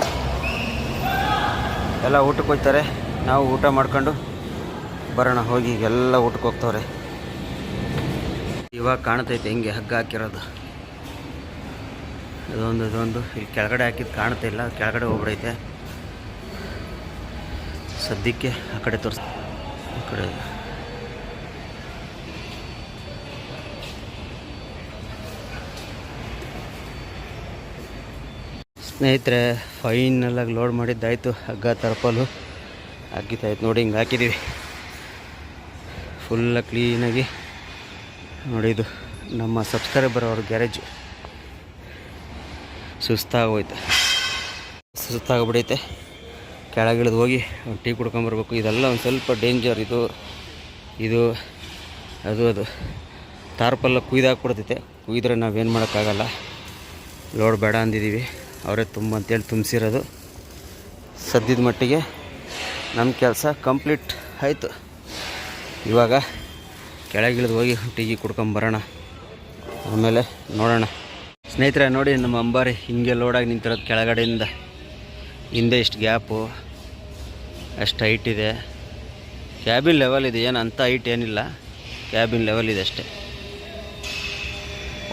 ಎಲ್ಲ ಊಟಕ್ಕೆ ಹೋಗ್ತಾರೆ. ನಾವು ಊಟ ಮಾಡ್ಕೊಂಡು ಬರೋಣ ಹೋಗಿ. ಎಲ್ಲ ಊಟಕ್ಕೆ ಹೋಗ್ತವ್ರೆ. ಇವಾಗ ಕಾಣ್ತೈತೆ ಹೆಂಗೆ ಹಗ್ಗ ಹಾಕಿರೋದು. ಇದೊಂದು ಇಲ್ಲಿ ಕೆಳಗಡೆ ಹಾಕಿದ್ದು ಕಾಣ್ತಾ ಇಲ್ಲ, ಕೆಳಗಡೆ ಹೋಗ್ಬಿಡೈತೆ. ಸದ್ಯಕ್ಕೆ ಆ ಕಡೆ ತೋರಿಸ್, ಆ ಕಡೆ ಸ್ನೇಹಿತರೆ ಫೈನಲಾಗಿ ಲೋಡ್ ಮಾಡಿದ್ದಾಯಿತು. ಹಗ್ಗ ತರ್ಪಲು ಹಾಕಿದ್ದಾಯ್ತು ನೋಡಿ. ಹಿಂಗೆ ಹಾಕಿದ್ದೀವಿ ಫುಲ್ಲ ಕ್ಲೀನಾಗಿ ನೋಡಿ. ಇದು ನಮ್ಮ ಸಬ್ಸ್ಕ್ರೈಬರ್ ಅವ್ರ ಗ್ಯಾರೇಜು. ಸುಸ್ತಾಗೋಗ್ಬಿಡೈತೆ. ಕೆಳಗಿಳಿದು ಹೋಗಿ ಟೀ ಕುಡ್ಕೊಂಬರ್ಬೇಕು. ಇದೆಲ್ಲ ಒಂದು ಸ್ವಲ್ಪ ಡೇಂಜರ್. ಇದು ಅದು ತಾರ್ಪೆಲ್ಲ ಕುಯ್ದಾಕ್ಬಿಡ್ತೈತೆ. ಕುಯ್ದ್ರೆ ನಾವೇನು ಮಾಡೋಕ್ಕಾಗಲ್ಲ. ಲೋಡ್ ಬೇಡ ಅಂದಿದ್ದೀವಿ, ಅವರೇ ತುಂಬ ಅಂತೇಳಿ ತುಂಬಿಸಿರೋದು. ಸದ್ಯದ ಮಟ್ಟಿಗೆ ನಮ್ಮ ಕೆಲಸ ಕಂಪ್ಲೀಟ್ ಆಯಿತು. ಇವಾಗ ಕೆಳಗಿಳಿದು ಹೋಗಿ ಟೀ ಕುಡ್ಕೊಂಬರೋಣ, ಆಮೇಲೆ ನೋಡೋಣ. ಸ್ನೇಹಿತರೆ ನೋಡಿ, ನಮ್ಮ ಅಂಬಾರಿ ಹಿಂಗೆ ಲೋಡಾಗಿ ನಿಂತಿರೋದು. ಕೆಳಗಡೆಯಿಂದ ಹಿಂದೆ ಇಷ್ಟು ಗ್ಯಾಪು, ಅಷ್ಟು ಹೈಟ್ ಇದೆ. ಕ್ಯಾಬಿನ್ ಲೆವೆಲ್ ಇದೆ, ಏನು ಅಂಥ ಹೈಟ್ ಏನಿಲ್ಲ, ಕ್ಯಾಬಿನ್ ಲೆವೆಲ್ ಇದೆ ಅಷ್ಟೇ.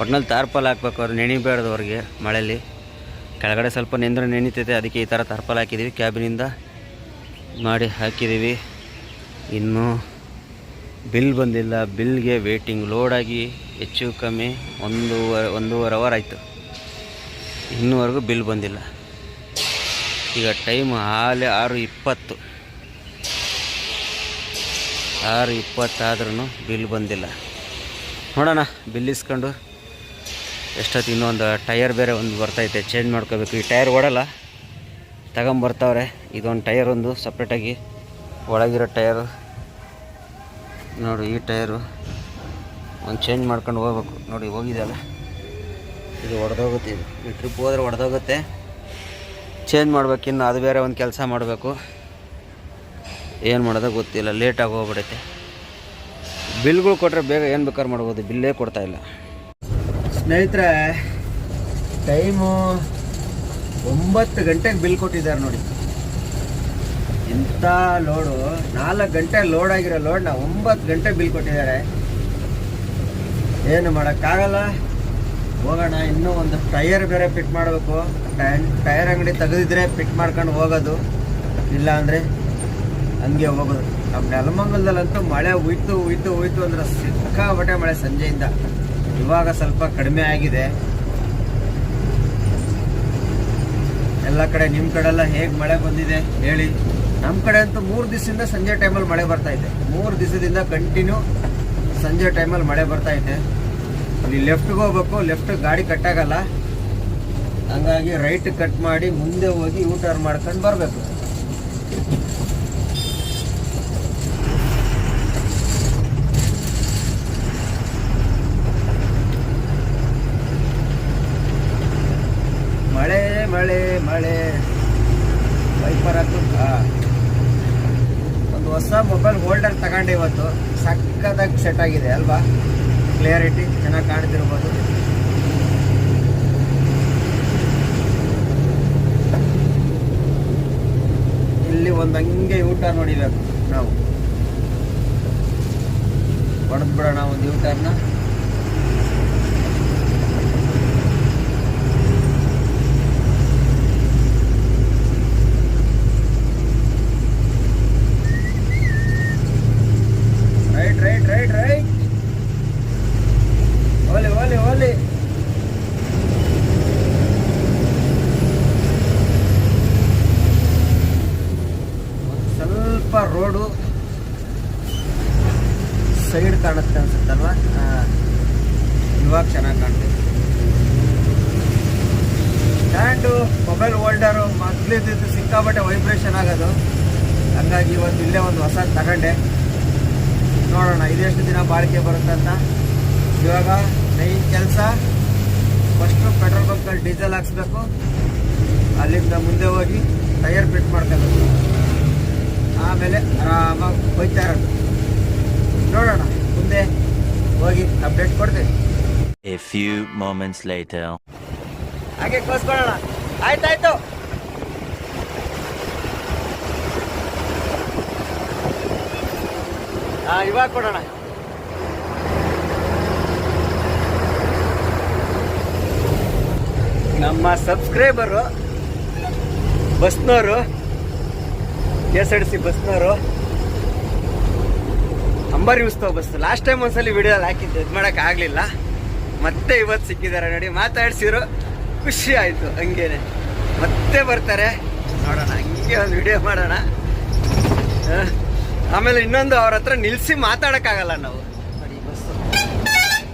ಒಟ್ನಲ್ಲಿ ತಾರ್ಪಲ್ ಹಾಕ್ಬೇಕು, ಅವ್ರು ನೆನಿಬೇಡ್ದು ಅವ್ರಿಗೆ ಮಳೆಯಲ್ಲಿ. ಕೆಳಗಡೆ ಸ್ವಲ್ಪ ನೆಂದ್ರೆ ನೆನೀತೈತೆ, ಅದಕ್ಕೆ ಈ ಥರ ತಾರ್ಪಲ್ ಹಾಕಿದ್ದೀವಿ. ಕ್ಯಾಬಿನಿಂದ ಮಾಡಿ ಹಾಕಿದ್ದೀವಿ. ಇನ್ನೂ ಬಿಲ್ ಬಂದಿಲ್ಲ, ಬಿಲ್ಗೆ ವೇಟಿಂಗ್. ಲೋಡಾಗಿ ಹೆಚ್ಚು ಕಮ್ಮಿ 1.5 ಅವರ್ ಆಯಿತು, ಇನ್ನೂವರೆಗೂ ಬಿಲ್ ಬಂದಿಲ್ಲ. ಈಗ ಟೈಮ್ ಹಾಲೆ 6:20. 6:20 ಆದ್ರೂ ಬಿಲ್ ಬಂದಿಲ್ಲ. ನೋಡೋಣ ಬಿಲ್ ಇಸ್ಕೊಂಡು ಎಷ್ಟೊತ್ತು. ಇನ್ನೊಂದು ಟೈರ್ ಬೇರೆ ಒಂದು ಬರ್ತೈತೆ, ಚೇಂಜ್ ಮಾಡ್ಕೋಬೇಕು. ಈ ಟೈರ್ ಓಡಲ್ಲ, ತಗೊಂಬರ್ತಾವ್ರೆ. ಇದೊಂದು ಟೈರ್ ಒಂದು ಸಪ್ರೇಟಾಗಿ ಒಳಗಿರೋ ಟೈರು ನೋಡಿ. ಈ ಟೈರು ಒಂದು ಚೇಂಜ್ ಮಾಡ್ಕೊಂಡು ಹೋಗ್ಬೇಕು. ನೋಡಿ ಹೋಗಿದೆಯಲ್ಲ, ಇದು ಒಡೆದೋಗುತ್ತೆ. ಈ ಟ್ರಿಪ್ ಹೋದರೆ ಒಡೆದೋಗುತ್ತೆ, ಚೇಂಜ್ ಮಾಡ್ಬೇಕು. ಇನ್ನು ಅದು ಬೇರೆ ಒಂದು ಕೆಲಸ ಮಾಡಬೇಕು. ಏನು ಮಾಡೋದೋ ಗೊತ್ತಿಲ್ಲ, ಲೇಟಾಗಿ ಹೋಗ್ಬಿಡೈತೆ. ಬಿಲ್ಗಳು ಕೊಟ್ಟರೆ ಬೇಗ ಏನು ಬೇಕಾದ್ರೂ ಮಾಡ್ಬೋದು, ಬಿಲ್ಲೇ ಕೊಡ್ತಾಯಿಲ್ಲ. ಸ್ನೇಹಿತರೆ, ಟೈಮು 9 ಗಂಟೆಗೆ ಬಿಲ್ ಕೊಟ್ಟಿದ್ದಾರೆ ನೋಡಿ. ಇಂಥ ಲೋಡು 4 ಗಂಟೆ ಲೋಡ್ ಆಗಿರೋ ಲೋಡ್ನ 9 ಗಂಟೆ ಬಿಲ್ ಕೊಟ್ಟಿದ್ದಾರೆ. ಏನು ಮಾಡೋಕ್ಕಾಗಲ್ಲ, ಹೋಗೋಣ. ಇನ್ನೂ ಒಂದು ಟೈರ್ ಬೇರೆ ಫಿಟ್ ಮಾಡಬೇಕು. ಟೈರ್ ಅಂಗಡಿ ತೆಗೆದಿದ್ರೆ ಫಿಟ್ ಮಾಡ್ಕೊಂಡು ಹೋಗೋದು, ಇಲ್ಲ ಅಂದರೆ ಹಂಗೆ ಹೋಗೋದು. ನಮ್ಮ ನೆಲಮಂಗಲದಲ್ಲಂತೂ ಮಳೆ ಹೋಯ್ತು ಅಂದ್ರೆ ಸಿಕ್ಕಾಪಟ್ಟೆ ಮಳೆ ಸಂಜೆಯಿಂದ. ಇವಾಗ ಸ್ವಲ್ಪ ಕಡಿಮೆ ಆಗಿದೆ ಎಲ್ಲ ಕಡೆ. ನಿಮ್ಮ ಕಡೆ ಎಲ್ಲ ಹೇಗೆ ಮಳೆ ಬಂದಿದೆ ಹೇಳಿ. ನಮ್ಮ ಕಡೆ ಅಂತೂ 3 ದಿವಸದಿಂದ ಸಂಜೆ ಟೈಮಲ್ಲಿ ಮಳೆ ಬರ್ತೈತೆ. 3 ದಿವಸದಿಂದ ಕಂಟಿನ್ಯೂ ಸಂಜೆ ಟೈಮಲ್ಲಿ ಮಳೆ ಬರ್ತೈತೆ. ಇಲ್ಲಿ ಲೆಫ್ಟ್ಗೆ ಹೋಗ್ಬೇಕು, ಲೆಫ್ಟ್ ಗಾಡಿ ಕಟ್ಟಾಗಲ್ಲ. ಹಂಗಾಗಿ ರೈಟ್ ಕಟ್ ಮಾಡಿ ಮುಂದೆ ಹೋಗಿ ಯೂ ಟರ್ನ್ ಮಾಡ್ಕೊಂಡು ಬರಬೇಕು. ಮಳೆ ಮಳೆ ಮಳೆ ವೈಪರ್ ಹಾಕು. ಒಂದು ಹೊಸ ಮೊಬೈಲ್ ಹೋಲ್ಡರ್ ತಗೊಂಡೆ ಇವತ್ತು. ಸಕ್ಕತ್ತಾಗಿ ಸೆಟ್ ಆಗಿದೆ ಅಲ್ವಾ, ಕ್ಲಿಯರಿಟಿ ಚೆನ್ನಾಗಿ ಕಾಣ್ತಿರ್ಬೋದು. ಇಲ್ಲಿ ಒಂದು ಹಂಗೆ ಊಟ ನೋಡಿಬೇಕು ನಾವು. ಹೊಡೆದು ಬಿಡೋಣ ಒಂದು ಊಟನ. ರೈಟ್ ಓಲಿ ಸ್ವಲ್ಪ ರೋಡು ಸೈಡ್ ಕಾಣುತ್ತೆ ಅನ್ಸುತ್ತಲ್ವಾ. ಇವಾಗ ಚೆನ್ನಾಗಿ ಕಾಣ್ತದೆ. ಸ್ಟ್ಯಾಂಡು ಮೊಬೈಲ್ ಹೋಲ್ಡರು ಮೊದಲಿದ್ದು ಸಿಕ್ಕಾಪಟ್ಟೆ ವೈಬ್ರೇಷನ್ ಆಗೋದು. ಹಂಗಾಗಿ ಇವತ್ತು ಇಲ್ಲೇ ಒಂದು ಹೊಸ ತಗೊಂಡೆ. ನೋಡೋಣ ಇದೆಷ್ಟು ದಿನ ಬಾಳಿಕೆ ಬರುತ್ತಂತ. ಇವಾಗ ಮೈನ್ ಕೆಲಸ ಫಸ್ಟು ಪೆಟ್ರೋಲ್ ಬಂಕಲ್ಲಿ ಡೀಸೆಲ್ ಹಾಕ್ಸ್ಬೇಕು. ಅಲ್ಲಿಂದ ಮುಂದೆ ಹೋಗಿ ಟೈರ್ ಫಿಟ್ ಮಾಡ್ಕೋಬೇಕು. ಆಮೇಲೆ ಆರಾಮಾಗಿ ಹೋಯ್ತಾ ಇರೋದು. ನೋಡೋಣ ಮುಂದೆ ಹೋಗಿ ಅಪ್ಡೇಟ್ ಕೊಡ್ತೇವೆ. A few moments later. ಹಾಗೆ ಕಳ್ಸ್ಕೊಳ್ಳೋಣ. ಆಯ್ತಾಯ್ತು. ಇವಾಗ ಕೊಡೋಣ. ನಮ್ಮ ಸಬ್ಸ್ಕ್ರೈಬರು ಬಸ್ನವರು, KSRTC ಬಸ್ನವರು, ಅಂಬಾರಿ ಉತ್ಸವ ಬಸ್ ಲಾಸ್ಟ್ ಟೈಮ್ ಒಂದ್ಸಲಿ ವಿಡಿಯೋದಲ್ಲಿ ಹಾಕಿದ್ದು, ಇದು ಮಾಡೋಕೆ ಆಗಲಿಲ್ಲ. ಮತ್ತೆ ಇವತ್ತು ಸಿಕ್ಕಿದ್ದಾರೆ ನೋಡಿ. ಮಾತಾಡ್ಸಿರೋ ಖುಷಿ ಆಯಿತು. ಹಂಗೇನೆ ಮತ್ತೆ ಬರ್ತಾರೆ. ನೋಡೋಣ, ಹಂಗೆ ಒಂದು ವಿಡಿಯೋ ಮಾಡೋಣ. ಆಮೇಲೆ ಇನ್ನೊಂದು ಅವ್ರ ಹತ್ರ ನಿಲ್ಲಿಸಿ ಮಾತಾಡೋಕ್ಕಾಗಲ್ಲ ನಾವು ನೋಡಿ. ಬಸ್ಸು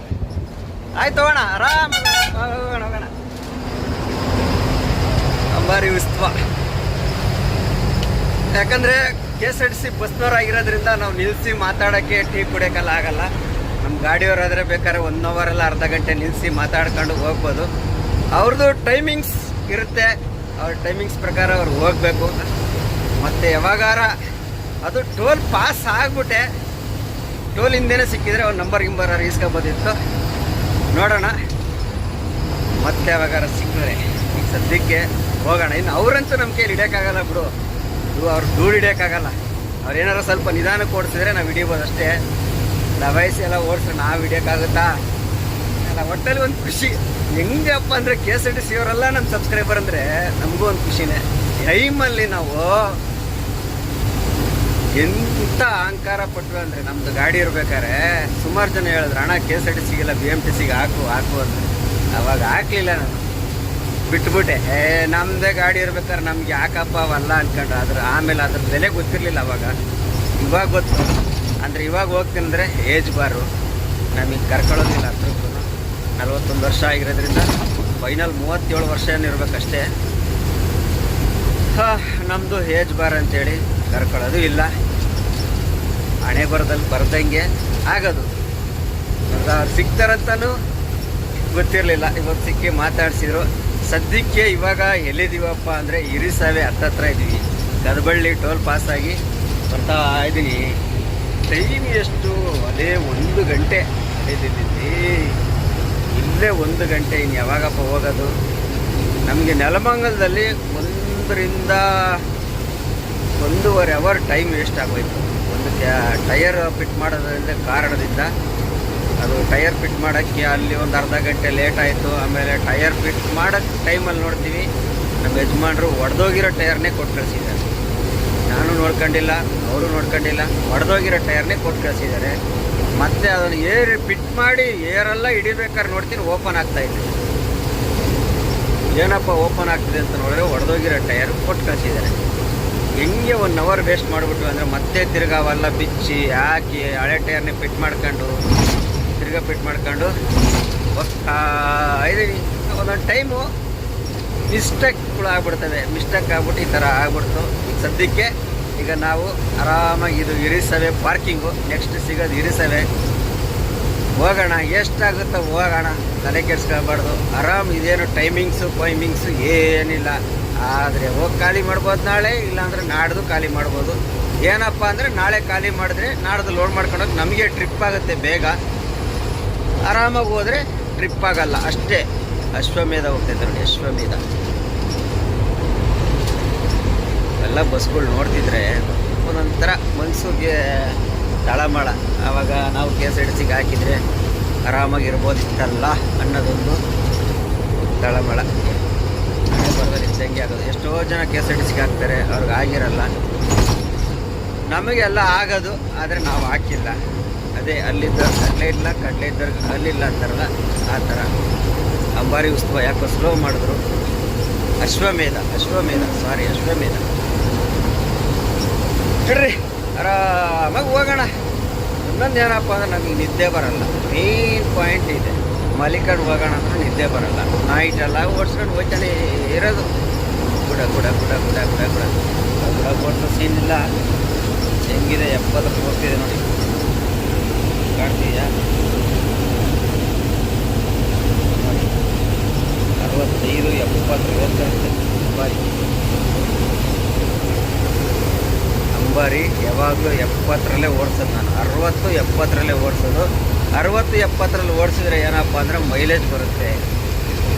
ಆಯ್ತು, ಹೋಗೋಣ ಆರಾಮ ಹೋಗೋಣ. ಅಂಬಾರಿ ಉತ್ಸವ ಯಾಕಂದರೆ KSRTC ಬಸ್ನವ್ರಾಗಿರೋದ್ರಿಂದ ನಾವು ನಿಲ್ಲಿಸಿ ಮಾತಾಡೋಕ್ಕೆ, ಟೀ ಕುಡಿಯೋಕ್ಕೆಲ್ಲ ಆಗಲ್ಲ. ನಮ್ಮ ಗಾಡಿಯವರಾದರೆ ಬೇಕಾದ್ರೆ 1 ಅವರ್ ಎಲ್ಲ ಅರ್ಧ ಗಂಟೆ ನಿಲ್ಲಿಸಿ ಮಾತಾಡ್ಕೊಂಡು ಹೋಗ್ಬೋದು. ಅವ್ರದ್ದು ಟೈಮಿಂಗ್ಸ್ ಇರುತ್ತೆ. ಅವ್ರ ಟೈಮಿಂಗ್ಸ್ ಪ್ರಕಾರ ಅವ್ರು ಹೋಗಬೇಕು. ಮತ್ತು ಯಾವಾಗಾರ ಅದು ಟೋಲ್ ಪಾಸ್ ಆಗಿಬಿಟ್ಟೆ, ಟೋಲ್ ಹಿಂದೆನೇ ಸಿಕ್ಕಿದ್ರೆ ಅವ್ರ ನಂಬರ್ ಇಸ್ಕೊಬೋದಿತ್ತು. ನೋಡೋಣ ಮತ್ತೆ ಯಾವಾಗಾರ ಸಿಕ್ಕಿದ್ರೆ. ಈಗ ಸದ್ಯಕ್ಕೆ ಹೋಗೋಣ. ಇನ್ನು ಅವರಂತೂ ನಮ್ಮ ಕೈಲಿ ಹಿಡಿಯೋಕ್ಕಾಗಲ್ಲ ಬಿಡು. ಅವ್ರು ಧೂಳು ಹಿಡಿಯೋಕ್ಕಾಗಲ್ಲ. ಅವ್ರು ಏನಾರು ಸ್ವಲ್ಪ ನಿಧಾನಕ್ಕೆ ಓಡಿಸಿದ್ರೆ ನಾವು ಹಿಡಿಬೋದು ಅಷ್ಟೇ. ದಬಾಯಿಸಿ ಎಲ್ಲ ಓಡಿಸ್ರೆ ನಾವು ಹಿಡಿಯೋಕ್ಕಾಗುತ್ತಾ? ಅಲ್ಲ, ಒಟ್ಟಲ್ಲಿ ಒಂದು ಖುಷಿ. ಹೆಂಗಪ್ಪ ಅಂದರೆ KSRTC ಅವರೆಲ್ಲ ನಮ್ಮ ಸಬ್ಸ್ಕ್ರೈಬರ್ ಅಂದರೆ ನಮಗೂ ಒಂದು ಖುಷಿನೇ. ಟೈಮಲ್ಲಿ ನಾವು ಎಂಥ ಅಹಂಕಾರ ಪಟ್ವಿ ಅಂದರೆ, ನಮ್ಮದು ಗಾಡಿ ಇರ್ಬೇಕಾದ್ರೆ ಸುಮಾರು ಜನ ಹೇಳಿದ್ರು, ಅಣ್ಣ KSRTCಗೆಲ್ಲ BMTCಗೆ ಹಾಕು ಅಂದರೆ. ಅವಾಗ ಹಾಕಲಿಲ್ಲ ನಾನು. ಬಿಟ್ಬಿಟ್ಟೆ. ನಮ್ಮದೇ ಗಾಡಿ ಇರ್ಬೇಕಾದ್ರೆ ನಮ್ಗೆ ಯಾಕಪ್ಪ ಅವಲ್ಲ ಅನ್ಕೊಂಡ್ರೆ ಆಮೇಲೆ ಅದ್ರ ಬೆಲೆ ಗೊತ್ತಿರಲಿಲ್ಲ ಅವಾಗ. ಇವಾಗ ಗೊತ್ತು. ಅಂದರೆ ಇವಾಗ ಹೋಗ್ತೀನಿ ಅಂದರೆ ಏಜ್ ಬಾರು ನಮಗೆ ಕರ್ಕೊಳ್ಳೋದಿಲ್ಲ. ಹತ್ರಕ್ಕೂ 41 ವರ್ಷ ಆಗಿರೋದ್ರಿಂದ ಫೈನಲ್ 37 ವರ್ಷ ಇರಬೇಕಷ್ಟೇ. ನಮ್ಮದು ಏಜ್ ಬಾರ್ ಅಂತೇಳಿ ಕರ್ಕೊಳ್ಳೋದು ಇಲ್ಲ. ಹಣೆ ಬರದಲ್ಲಿ ಬರ್ದಂಗೆ ಆಗೋದು. ಸಿಗ್ತಾರಂತನೂ ಗೊತ್ತಿರಲಿಲ್ಲ. ಇವತ್ತು ಸಿಕ್ಕಿ ಮಾತಾಡಿಸಿದ್ರು. ಸದ್ಯಕ್ಕೆ ಇವಾಗ ಎಲ್ಲಿದ್ದೀವಪ್ಪ ಅಂದರೆ ಹಿರಿಸಾವೆ ಹತ್ತತ್ರ ಇದ್ದೀವಿ. ಗದಬಳ್ಳಿ ಟೋಲ್ ಪಾಸಾಗಿ ಬರ್ತಾ ಇದ್ದೀನಿ. ಟೈಮ್ ಎಷ್ಟು? ಅದೇ 1 ಗಂಟೆ. ಇಲ್ಲೇ 1 ಗಂಟೆ. ಇನ್ನು ಯಾವಾಗಪ್ಪ ಹೋಗೋದು? ನಮಗೆ ನೆಲಮಂಗಲದಲ್ಲಿ 1 ರಿಂದ 1.5 ಅವರ್ ಟೈಮ್ ವೇಸ್ಟ್ ಆಗೋಯ್ತು. ಒಂದು ಟಯರ್ ಫಿಟ್ ಮಾಡೋದ್ರಿಂದ ಕಾರಣದಿಂದ. ಅದು ಟಯರ್ ಫಿಟ್ ಮಾಡೋಕ್ಕೆ ಅಲ್ಲಿ ಒಂದು ಅರ್ಧ ಗಂಟೆ ಲೇಟ್ ಆಯಿತು. ಆಮೇಲೆ ಟಯರ್ ಫಿಟ್ ಮಾಡೋಕ್ಕೆ ಟೈಮಲ್ಲಿ ನೋಡ್ತೀವಿ ನಮ್ಮ ಯಜಮಾನರು ಒಡೆದೋಗಿರೋ ಟಯರ್ನೇ ಕೊಟ್ಟು ಕಳಿಸಿದ್ದಾರೆ. ನಾನು ನೋಡ್ಕೊಂಡಿಲ್ಲ, ಅವರು ನೋಡ್ಕೊಂಡಿಲ್ಲ. ಒಡೆದೋಗಿರೋ ಟಯರ್ನೇ ಕೊಟ್ಟು ಕಳಿಸಿದ್ದಾರೆ. ಮತ್ತು ಅದನ್ನು ಫಿಟ್ ಮಾಡಿ ಏರೆಲ್ಲ ಹಿಡಿಬೇಕಾದ್ರೆ ನೋಡ್ತೀನಿ ಓಪನ್ ಆಗ್ತಾಯಿದೆ. ಏನಪ್ಪ ಓಪನ್ ಆಗ್ತಿದೆ ಅಂತ ನೋಡಿದ್ರೆ ಒಡೆದೋಗಿರೋ ಟಯರ್ ಕೊಟ್ಟು ಕಳಿಸಿದ್ದಾರೆ. ಹೆಂಗೆ 1 ಅವರ್ ವೇಸ್ಟ್ ಮಾಡಿಬಿಟ್ಟು ಅಂದರೆ ಮತ್ತೆ ತಿರ್ಗಾವೆಲ್ಲ ಬಿಚ್ಚಿ ಹಾಕಿ ಹಳೆ ಟಯರ್ನೇ ಫಿಟ್ ಮಾಡ್ಕೊಂಡು ಫಿಟ್ ಮಾಡ್ಕೊಂಡು ಹೋಗ್ತಾ ಇದ್ದೀವಿ. ಒಂದೊಂದು ಟೈಮು ಮಿಸ್ಟೇಕ್ಗಳು ಆಗ್ಬಿಡ್ತವೆ. ಮಿಸ್ಟೇಕ್ ಆಗ್ಬಿಟ್ಟು ಈ ಥರ ಆಗ್ಬಿಡ್ತು. ಈಗ ಸದ್ಯಕ್ಕೆ ಈಗ ನಾವು ಆರಾಮಾಗಿ ಇದು ಹಿರಿಸವೆ ಪಾರ್ಕಿಂಗು. ನೆಕ್ಸ್ಟ್ ಸಿಗೋದು ಹಿರಿಸವೆ. ಹೋಗೋಣ, ಎಷ್ಟಾಗುತ್ತೋ ಹೋಗೋಣ, ತಲೆ ಕೆಡ್ಸ್ಕೊಬಾರ್ದು. ಆರಾಮ್. ಇದೇನು ಟೈಮಿಂಗ್ಸು ಏನಿಲ್ಲ. ಆದರೆ ಹೋಗಿ ಖಾಲಿ ಮಾಡ್ಬೋದು ನಾಳೆ, ಇಲ್ಲಾಂದರೆ ನಾಡ್ದು ಖಾಲಿ ಮಾಡ್ಬೋದು. ಏನಪ್ಪ ಅಂದರೆ ನಾಳೆ ಖಾಲಿ ಮಾಡಿದ್ರೆ ನಾಡ್ದು ಲೋಡ್ ಮಾಡ್ಕೊಂಡೋಗಿ ನಮಗೆ ಟ್ರಿಪ್ ಆಗುತ್ತೆ ಬೇಗ. ಆರಾಮಾಗಿ ಹೋದರೆ ಟ್ರಿಪ್ ಆಗಲ್ಲ ಅಷ್ಟೇ. ಅಶ್ವಮೇಧ ಹೋಗ್ತೈತೆ ನೋಡಿ, ಅಶ್ವಮೇಧ. ಎಲ್ಲ ಬಸ್ಗಳು ನೋಡ್ತಿದ್ರೆ ಒಂದೊಂಥರ ಮನಸ್ಸಿಗೆ ತಳಮಳ. ಆವಾಗ ನಾವು KSRTC ಹಾಕಿದರೆ ಆರಾಮಾಗಿರ್ಬೋದಿತ್ತಲ್ಲ ಅನ್ನೋದೊಂದು ತಳಮಳ. ಹಣೆ ಬರದಲ್ಲಿ ಇದ್ದಂಗೆ ಆಗೋದು. ಎಷ್ಟೋ ಜನ KSRTC ಹಾಕ್ತಾರೆ, ಅವ್ರಿಗೆ ಆಗಿರಲ್ಲ. ನಮಗೆಲ್ಲ ಆಗೋದು, ಆದರೆ ನಾವು ಹಾಕಿಲ್ಲ. ಅದೇ ಅಲ್ಲಿದ್ದವ್ರು ಕಡಲೆ ಇಲ್ಲ, ಕಡಲೆ ಇದ್ದವ್ರಿಗೆ ಅಲ್ಲಿಲ್ಲ ಅಂತಾರಲ್ಲ, ಆ ಥರ. ಅಂಬಾರಿ ಉತ್ಸವ ಯಾಕೋ ಸ್ಲೋ ಮಾಡಿದ್ರು. ಅಶ್ವಮೇಧ ಹೇಳ್ರಿ, ಆರಾಮಾಗಿ ಹೋಗೋಣ. ಇನ್ನೊಂದು ಏನಪ್ಪ ಅಂದ್ರೆ ನಮಗೆ ನಿದ್ದೆ ಬರಲ್ಲ. ಮೇನ್ ಪಾಯಿಂಟ್ ಇದೆ. ಮಲಿಕಂಡು ಹೋಗೋಣ ಅಂದ್ರೆ ನಿದ್ದೆ ಬರಲ್ಲ. ನೈಟೆಲ್ಲ ಓಡಿಸ್ಕೊಂಡು ಹೋಗ್ತಾನೆ ಇರೋದು. ಗುಡ ಓಡಿಸೋ ಸೀನ್ ಇಲ್ಲ. ಹೆಂಗಿದೆ 70 ಹೋಗ್ತಿದೆ ನೋಡಿ, ಕಾಣ್ತೀಯಾ? 65, 70 ಹೋಗ್ತಾ ಇರುತ್ತೆ ಅಂಬಾರಿ. ಯಾವಾಗಲೂ 70ರಲ್ಲೇ ಓಡಿಸೋದು ನಾನು. 60, 70ರಲ್ಲೇ ಓಡಿಸೋದು. 60, 70ರಲ್ಲಿ ಓಡಿಸಿದ್ರೆ ಏನಪ್ಪ ಅಂದರೆ ಮೈಲೇಜ್ ಬರುತ್ತೆ.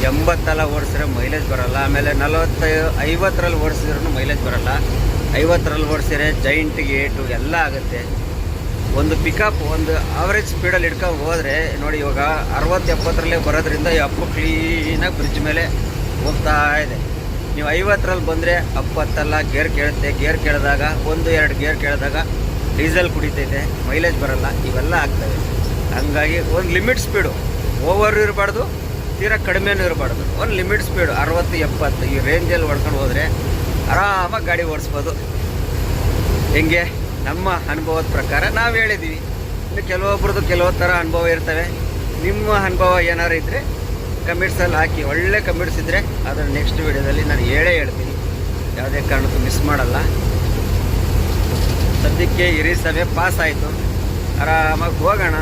80 ಓಡಿಸಿದ್ರೆ ಮೈಲೇಜ್ ಬರೋಲ್ಲ. ಆಮೇಲೆ 40, 50ರಲ್ಲಿ ಓಡಿಸಿದ್ರೂ ಮೈಲೇಜ್ ಬರೋಲ್ಲ. 50ರಲ್ಲಿ ಓಡಿಸಿದ್ರೆ ಜೈಂಟಿಗೆ ಏಟು ಎಲ್ಲ ಆಗುತ್ತೆ. ಒಂದು ಪಿಕಪ್, ಒಂದು ಆವ್ರೇಜ್ ಸ್ಪೀಡಲ್ಲಿ ಹಿಡ್ಕೊಂಡು ಹೋದರೆ ನೋಡಿ, ಇವಾಗ 60, 70ರಲ್ಲೇ ಬರೋದ್ರಿಂದ ಅಪ್ಪು ಕ್ಲೀನಾಗಿ ಬ್ರಿಡ್ಜ್ ಮೇಲೆ ಹೋಗ್ತಾ ಇದೆ. ನೀವು 50ರಲ್ಲಿ ಬಂದರೆ 70 ಗೇರ್ ಕೇಳುತ್ತೆ. ಗೇರ್ ಕೇಳಿದಾಗ 1-2 ಗೇರ್ ಕೇಳಿದಾಗ ಡೀಸೆಲ್ ಕುಡಿತೈತೆ, ಮೈಲೇಜ್ ಬರೋಲ್ಲ. ಇವೆಲ್ಲ ಆಗ್ತವೆ. ಹಂಗಾಗಿ ಒಂದು ಲಿಮಿಟ್ ಸ್ಪೀಡು, ಓವರ್ ಇರಬಾರ್ದು, ತೀರಾ ಕಡಿಮೆನೂ ಇರಬಾರ್ದು. ಒಂದು ಲಿಮಿಟ್ ಸ್ಪೀಡು 60, 70 ಈ ರೇಂಜಲ್ಲಿ ಹೊಡ್ಕೊಂಡು ಹೋದರೆ ಆರಾಮಾಗಿ ಗಾಡಿ ಓಡಿಸ್ಬೋದು. ಹೆಂಗೆ ನಮ್ಮ ಅನುಭವದ ಪ್ರಕಾರ ನಾವು ಹೇಳಿದ್ದೀವಿ. ಇನ್ನು ಕೆಲವೊಬ್ರದ್ದು ಕೆಲವು ಥರ ಅನುಭವ ಇರ್ತವೆ. ನಿಮ್ಮ ಅನುಭವ ಏನಾರು ಇದ್ದರೆ ಕಮೆಂಟ್ಸಲ್ಲಿ ಹಾಕಿ. ಒಳ್ಳೆ ಕಮೆಂಟ್ಸ್ ಇದ್ದರೆ ಅದನ್ನು ನೆಕ್ಸ್ಟ್ ವೀಡಿಯೋದಲ್ಲಿ ನಾನು ಹೇಳ್ತೀನಿ. ಯಾವುದೇ ಕಾರಣಕ್ಕೂ ಮಿಸ್ ಮಾಡಲ್ಲ. ಸದ್ಯಕ್ಕೆ ಹಿರಿಸಭೆ ಪಾಸ್ ಆಯಿತು. ಆರಾಮಾಗಿ ಹೋಗೋಣ.